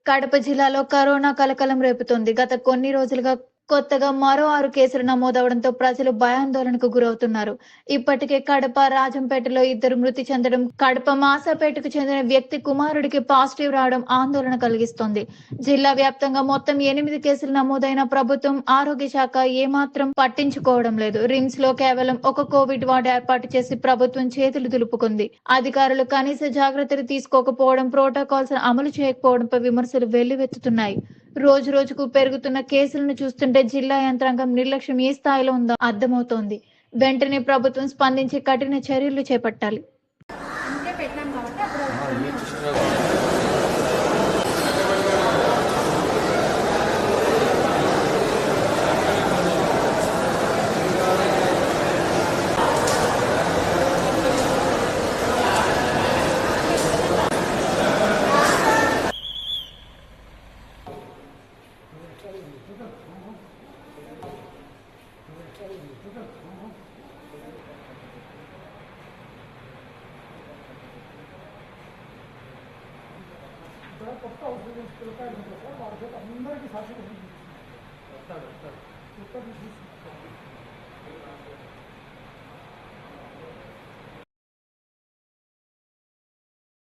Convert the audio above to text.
కడప జిల్లాలో కరోనా కలకలం రేపుతోంది. గత కొన్ని రోజులుగా కొత్తగా మరో 6 కేసులు నమోదవడంతో ప్రజలు భయాందోళనకు గురవుతున్నారు. ఇప్పటికే కడప, రాజంపేటలో ఇద్దరు మృతి చెందడం, కడప మాసాపేటకు చెందిన వ్యక్తి కుమారుడికి పాజిటివ్ రావడం ఆందోళన కలిగిస్తోంది. జిల్లా వ్యాప్తంగా మొత్తం 8 కేసులు నమోదైన ప్రభుత్వం, ఆరోగ్య శాఖ ఏమాత్రం పట్టించుకోవడం లేదు. రిమ్స్ లో కేవలం ఒక కోవిడ్ వార్డు ఏర్పాటు చేసి ప్రభుత్వం చేతులు దులుపుకుంది. అధికారులు కనీస జాగ్రత్తలు తీసుకోకపోవడం, ప్రోటోకాల్స్ అమలు చేయకపోవడంపై విమర్శలు వెల్లువెత్తుతున్నాయి. రోజు రోజుకు పెరుగుతున్న కేసులను చూస్తుంటే జిల్లా యంత్రాంగం నిర్లక్ష్యం ఏ స్థాయిలో ఉందో అర్థమవుతోంది. వెంటనే ప్రభుత్వం స్పందించి కఠిన చర్యలు చేపట్టాలి. కొత్త ఔషధం సార్ వారి అందరికీ సాక్షి